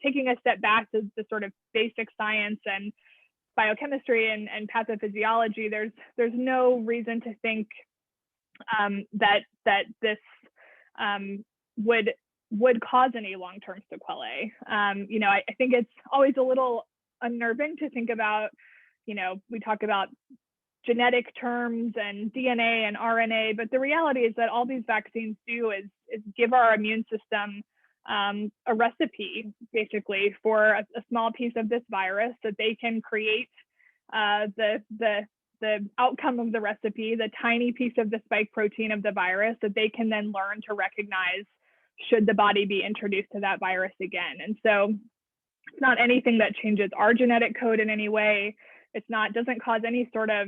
taking a step back to the sort of basic science and biochemistry and pathophysiology, there's no reason to think that this would cause any long-term sequelae. I think it's always a little unnerving to think about, we talk about genetic terms and DNA and RNA, but the reality is that all these vaccines do is give our immune system a recipe, basically, for a small piece of this virus that they can create the outcome of the recipe, the tiny piece of the spike protein of the virus that they can then learn to recognize should the body be introduced to that virus again. And so it's not anything that changes our genetic code in any way. Doesn't cause any sort of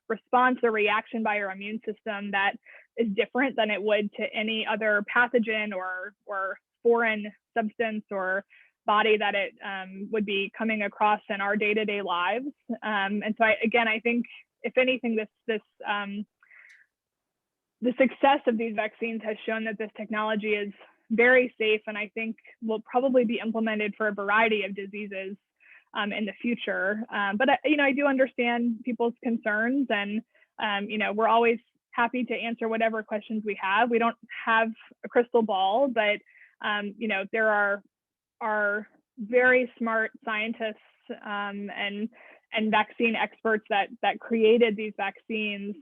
response or reaction by our immune system that is different than it would to any other pathogen or foreign substance or body that it would be coming across in our day-to-day lives. And so I think if anything, the success of these vaccines has shown that this technology is very safe, and I think will probably be implemented for a variety of diseases in the future. But I do understand people's concerns, and we're always happy to answer whatever questions we have. We don't have a crystal ball, but there are very smart scientists and vaccine experts that created these vaccines,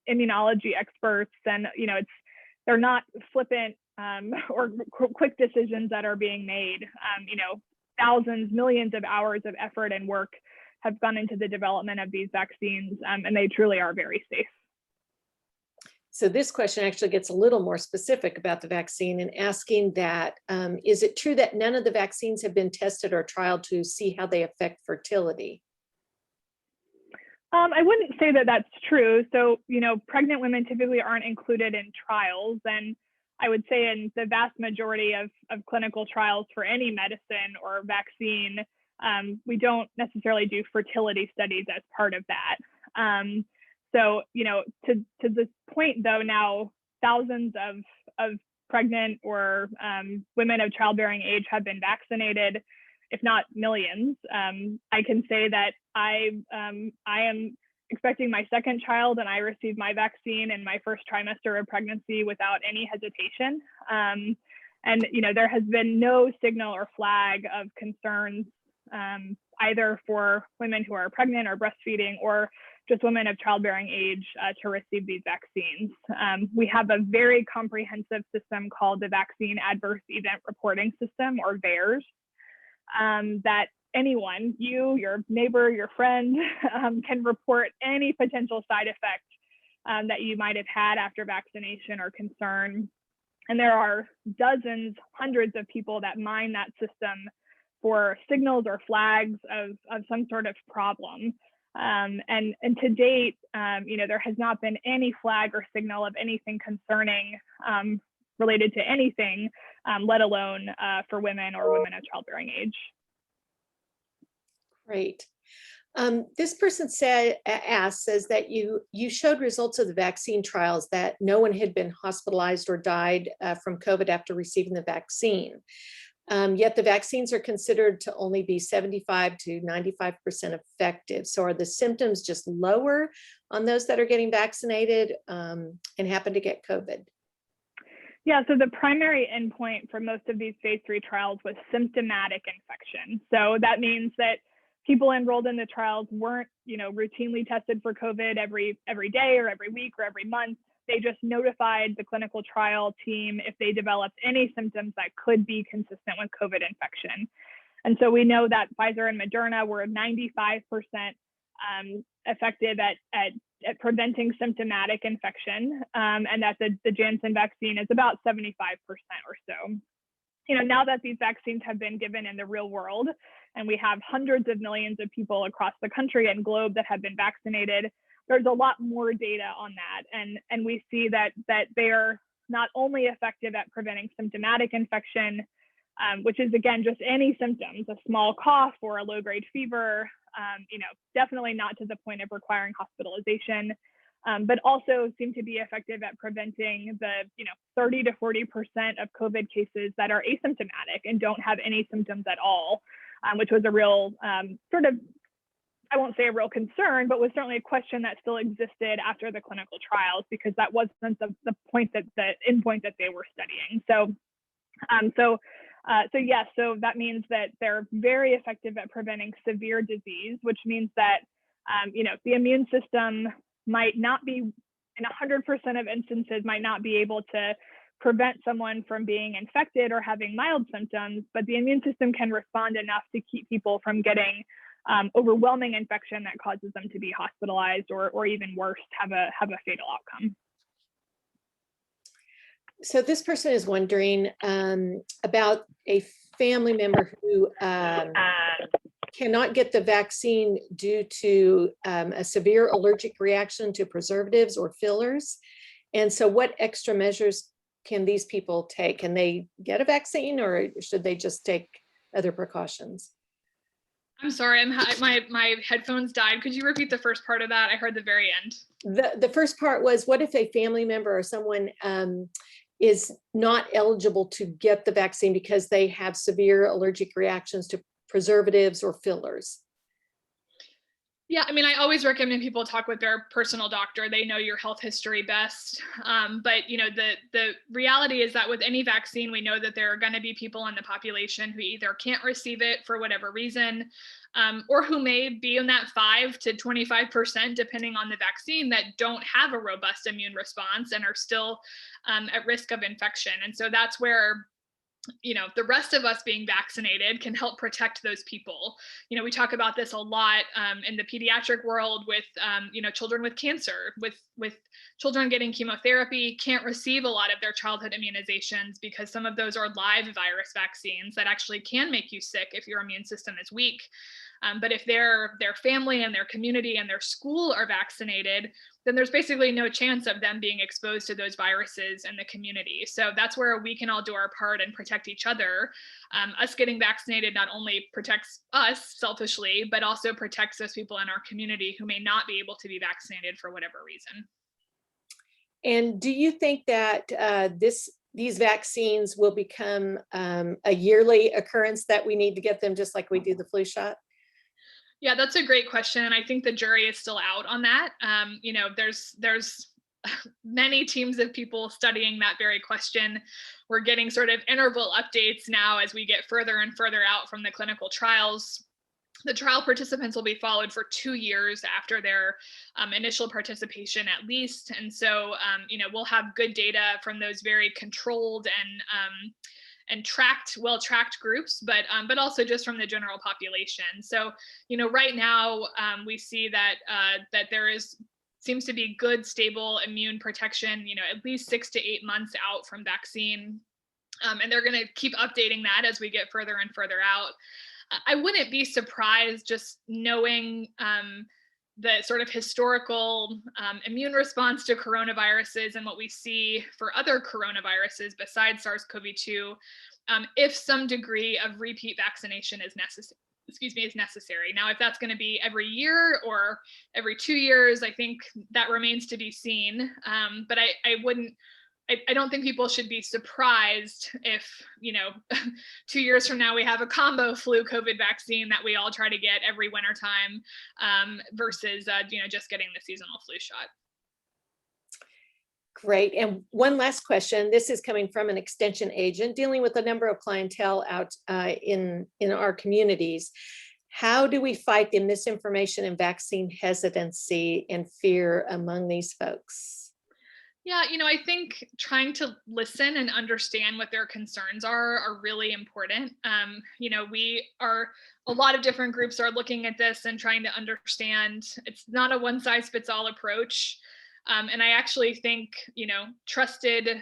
immunology experts, and they're not flippant or quick decisions that are being made. Thousands, millions of hours of effort and work have gone into the development of these vaccines, and they truly are very safe. So this question actually gets a little more specific about the vaccine and asking that, is it true that none of the vaccines have been tested or trialed to see how they affect fertility? I wouldn't say that that's true. So, pregnant women typically aren't included in trials. And I would say in the vast majority of clinical trials for any medicine or vaccine, we don't necessarily do fertility studies as part of that. So, to this point, though, now thousands of pregnant or women of childbearing age have been vaccinated, if not millions. I can say that I am expecting my second child, and I received my vaccine in my first trimester of pregnancy without any hesitation. And there has been no signal or flag of concerns either for women who are pregnant or breastfeeding, or just women of childbearing age to receive these vaccines. We have a very comprehensive system called the Vaccine Adverse Event Reporting System, or VAERS, that anyone, you, your neighbor, your friend, can report any potential side effect that you might have had after vaccination or concern. And there are dozens, hundreds of people that mine that system for signals or flags of some sort of problem. And to date, there has not been any flag or signal of anything concerning related to anything, let alone for women or women of childbearing age. Great. This person says that you showed results of the vaccine trials that no one had been hospitalized or died from COVID after receiving the vaccine. Yet the vaccines are considered to only be 75 to 95% effective. So are the symptoms just lower on those that are getting vaccinated and happen to get COVID? Yeah, so the primary endpoint for most of these phase 3 trials was symptomatic infection. So that means that people enrolled in the trials weren't, routinely tested for COVID every day or every week or every month. They just notified the clinical trial team if they developed any symptoms that could be consistent with COVID infection. And so we know that Pfizer and Moderna were 95% effective at preventing symptomatic infection, and that the Janssen vaccine is about 75% or so. Now that these vaccines have been given in the real world, and we have hundreds of millions of people across the country and globe that have been vaccinated, there's a lot more data on that. And we see that they are not only effective at preventing symptomatic infection, which is, again, just any symptoms, a small cough or a low-grade fever, definitely not to the point of requiring hospitalization, but also seem to be effective at preventing the 30 to 40% of COVID cases that are asymptomatic and don't have any symptoms at all, which was a real I won't say a real concern, but was certainly a question that still existed after the clinical trials, because that wasn't the endpoint that they were studying. So that means that they're very effective at preventing severe disease, which means that the immune system might not be, in 100% of instances, might not be able to prevent someone from being infected or having mild symptoms, but the immune system can respond enough to keep people from getting overwhelming infection that causes them to be hospitalized or even worse, have a fatal outcome. So this person is wondering about a family member who cannot get the vaccine due to a severe allergic reaction to preservatives or fillers. And so what extra measures can these people take? Can they get a vaccine, or should they just take other precautions? I'm sorry, my headphones died. Could you repeat the first part of that? I heard the very end. The first part was, what if a family member or someone is not eligible to get the vaccine because they have severe allergic reactions to preservatives or fillers? Yeah, I mean, I always recommend people talk with their personal doctor. They know your health history best. But the reality is that with any vaccine, we know that there are going to be people in the population who either can't receive it for whatever reason, or who may be in that 5 to 25%, depending on the vaccine, that don't have a robust immune response and are still at risk of infection. And so that's where the rest of us being vaccinated can help protect those people. We talk about this a lot in the pediatric world with, children with cancer, with children getting chemotherapy, can't receive a lot of their childhood immunizations because some of those are live virus vaccines that actually can make you sick if your immune system is weak. But if their family and their community and their school are vaccinated, then there's basically no chance of them being exposed to those viruses in the community. So that's where we can all do our part and protect each other. Us getting vaccinated not only protects us selfishly, but also protects those people in our community who may not be able to be vaccinated for whatever reason. And do you think that these vaccines will become a yearly occurrence, that we need to get them just like we do the flu shot? Yeah, that's a great question. I think the jury is still out on that. There's many teams of people studying that very question. We're getting sort of interval updates now as we get further and further out from the clinical trials. The trial participants will be followed for 2 years after their initial participation at least. And so, we'll have good data from those very controlled and well-tracked groups, but also just from the general population. So, right now we see that there seems to be good, stable immune protection, at least 6 to 8 months out from vaccine. And they're going to keep updating that as we get further and further out. I wouldn't be surprised, just knowing the sort of historical immune response to coronaviruses and what we see for other coronaviruses besides SARS-CoV-2, if some degree of repeat vaccination is necessary. Now, if that's going to be every year or every 2 years, I think that remains to be seen. But I wouldn't I don't think people should be surprised if, 2 years from now we have a combo flu COVID vaccine that we all try to get every winter time versus, just getting the seasonal flu shot. Great. And one last question. This is coming from an extension agent dealing with a number of clientele out in our communities. How do we fight the misinformation and vaccine hesitancy and fear among these folks? Yeah, I think trying to listen and understand what their concerns are really important. A lot of different groups are looking at this and trying to understand. It's not a one size fits all approach. And I actually think, trusted,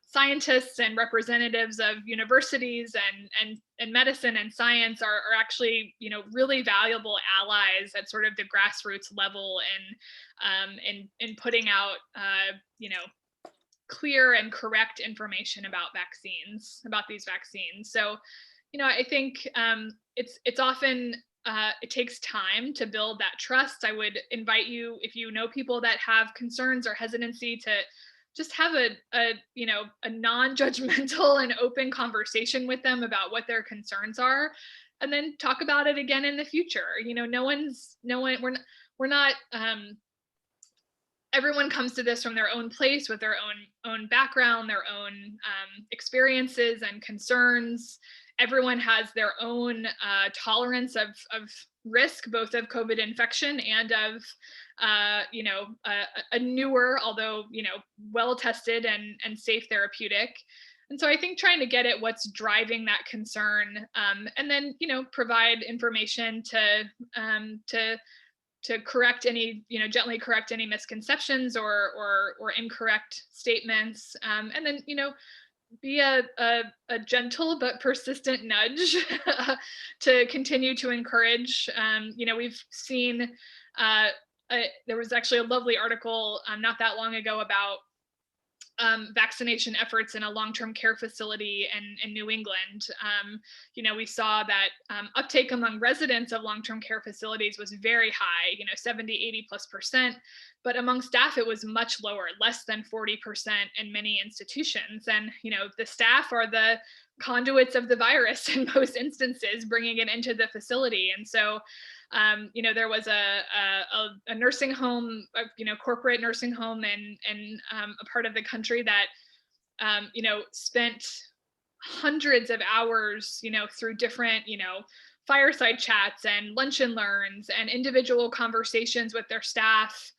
scientists and representatives of universities and medicine and science are actually, really valuable allies at sort of the grassroots level in putting out, clear and correct information about these vaccines. So, I think it's often, it takes time to build that trust. I would invite you, if you know people that have concerns or hesitancy, to just have a non-judgmental and open conversation with them about what their concerns are, and then talk about it again in the future. We're not, everyone comes to this from their own place with their own background, their own experiences and concerns. Everyone has their own tolerance of risk, both of COVID infection and of, a newer, although, well-tested and safe therapeutic. And so I think trying to get at what's driving that concern, and then, provide information to correct any, gently correct any misconceptions or incorrect statements, and then, be a gentle but persistent nudge to continue to encourage. We've seen, there was actually a lovely article not that long ago about vaccination efforts in a long-term care facility in New England. We saw that uptake among residents of long-term care facilities was very high, 70, 80+%, but among staff, it was much lower, less than 40% in many institutions. And, the staff are the conduits of the virus in most instances, bringing it into the facility. And so, there was a nursing home, corporate nursing home in a part of the country that, spent hundreds of hours, through different, fireside chats and lunch and learns and individual conversations with their staff.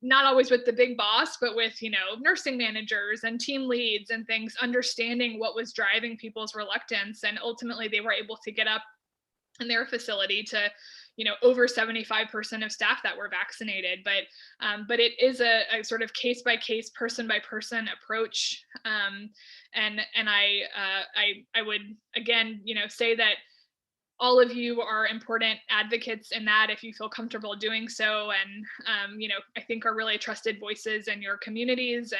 Not always with the big boss, but with, nursing managers and team leads and things, understanding what was driving people's reluctance. And ultimately they were able to get up in their facility to, over 75% of staff that were vaccinated. But it is a sort of case by case, person by person approach. And I would, again, say that all of you are important advocates in that, if you feel comfortable doing so, and I think are really trusted voices in your communities,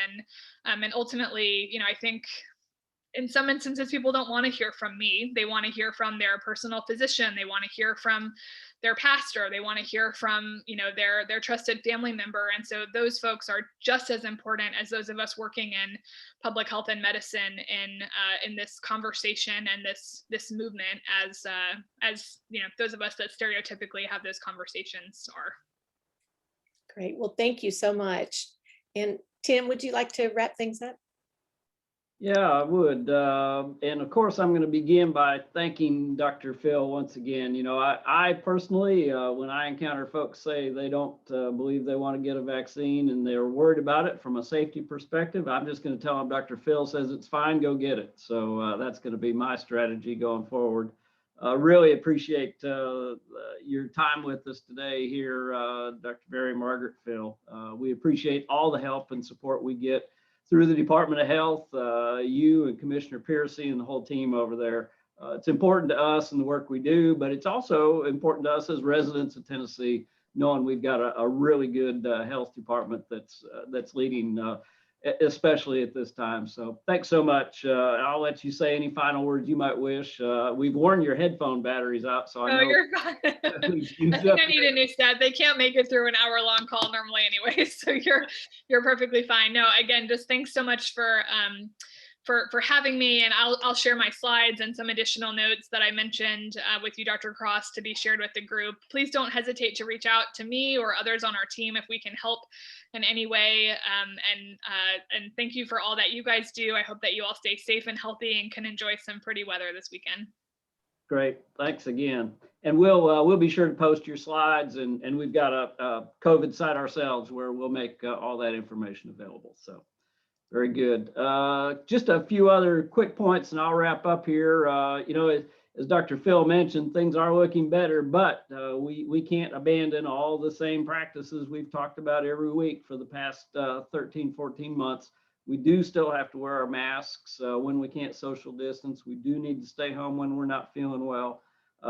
and ultimately, I think in some instances people don't want to hear from me. They want to hear from their personal physician. They want to hear from their pastor. They want to hear from their trusted family member. And so those folks are just as important as those of us working in public health and medicine in this conversation and this movement as those of us that stereotypically have those conversations are. Great. Well, thank you so much. And Tim, would you like to wrap things up? Yeah, I would. And of course, I'm going to begin by thanking Dr. Fill once again. I personally, when I encounter folks say they don't believe they want to get a vaccine and they're worried about it from a safety perspective, I'm just going to tell them Dr. Fill says it's fine, go get it. So that's going to be my strategy going forward. Really appreciate your time with us today here, Dr. Mary-Margaret Fill. We appreciate all the help and support we get through the Department of Health, you and Commissioner Piercy and the whole team over there. It's important to us and the work we do, but it's also important to us as residents of Tennessee, knowing we've got a really good health department that's leading especially at this time. So thanks so much. I'll let you say any final words you might wish. We've worn your headphone batteries out, so I know. You're fine. I think I need a new set. They can't make it through an hour-long call normally anyway, so you're perfectly fine. No, again, just thanks so much for having me, and I'll share my slides and some additional notes that I mentioned with you, Dr. Cross, to be shared with the group. Please don't hesitate to reach out to me or others on our team if we can help in any way. And thank you for all that you guys do. I hope that you all stay safe and healthy and can enjoy some pretty weather this weekend. Great, thanks again. And we'll be sure to post your slides, and we've got a COVID site ourselves where we'll make all that information available. So. Very good. Just a few other quick points and I'll wrap up here. As Dr. Fill mentioned, things are looking better, but we can't abandon all the same practices we've talked about every week for the past 13, 14 months. We do still have to wear our masks when we can't social distance. We do need to stay home when we're not feeling well.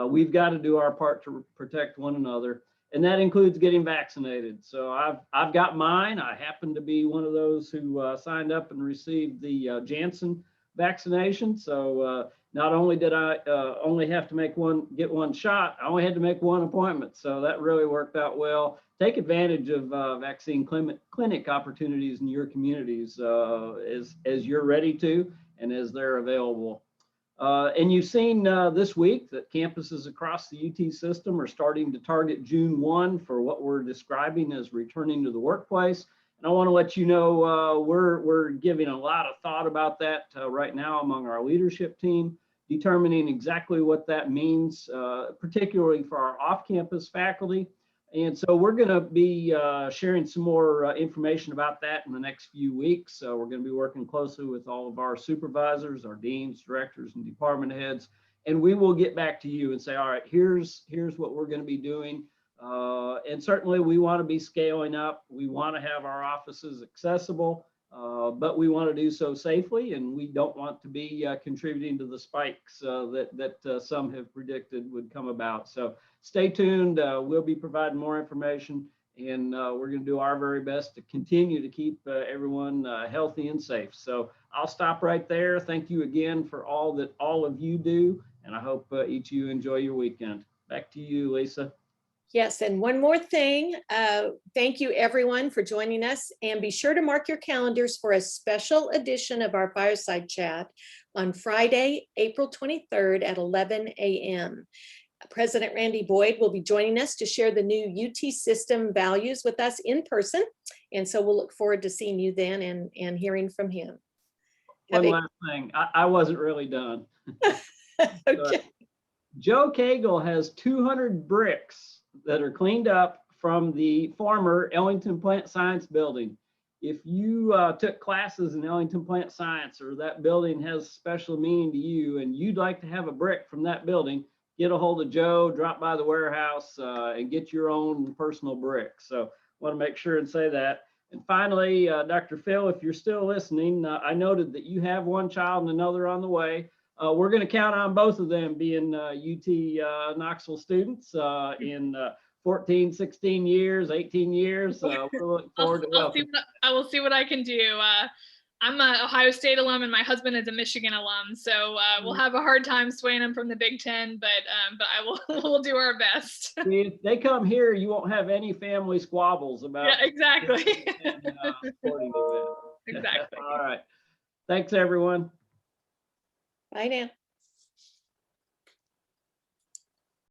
We've got to do our part to protect one another. And that includes getting vaccinated. So I've got mine. I happen to be one of those who signed up and received the Janssen vaccination. So not only did I only have to get one shot, I only had to make one appointment. So that really worked out well. Take advantage of vaccine clinic opportunities in your communities as you're ready to and as they're available. And you've seen this week that campuses across the UT system are starting to target June 1 for what we're describing as returning to the workplace. And I want to let you know we're giving a lot of thought about that right now among our leadership team, determining exactly what that means, particularly for our off-campus faculty. And so we're going to be sharing some more information about that in the next few weeks. So we're going to be working closely with all of our supervisors, our deans, directors, and department heads. And we will get back to you and say, all right, here's what we're going to be doing. And certainly we want to be scaling up. We want to have our offices accessible, but we want to do so safely. And we don't want to be contributing to the spikes that some have predicted would come about. So stay tuned. We'll be providing more information, and we're going to do our very best to continue to keep everyone healthy and safe. So I'll stop right there. Thank you again for all that all of you do, and I hope each of you enjoy your weekend. Back to you, Lisa. Yes, and one more thing. Thank you everyone for joining us, and be sure to mark your calendars for a special edition of our Fireside Chat on Friday, April 23rd at 11 a.m. President Randy Boyd will be joining us to share the new UT system values with us in person. And so we'll look forward to seeing you then and hearing from him. One last thing, I wasn't really done. Okay. Joe Cagle has 200 bricks that are cleaned up from the former Ellington Plant Science building. If you took classes in Ellington Plant Science, or that building has special meaning to you and you'd like to have a brick from that building, get a hold of Joe, drop by the warehouse, and get your own personal brick. So I want to make sure and say that. And finally, Dr. Fill, if you're still listening, I noted that you have one child and another on the way. We're going to count on both of them being UT Knoxville students in 14, 16 years, 18 years. We're looking forward to welcome. I will see what I can do. I'm an Ohio State alum and my husband is a Michigan alum, so we'll have a hard time swaying them from the Big Ten, but we'll do our best. If they come here, you won't have any family squabbles about. Yeah, exactly. Sporting event. Exactly. All right. Thanks, everyone. Bye now.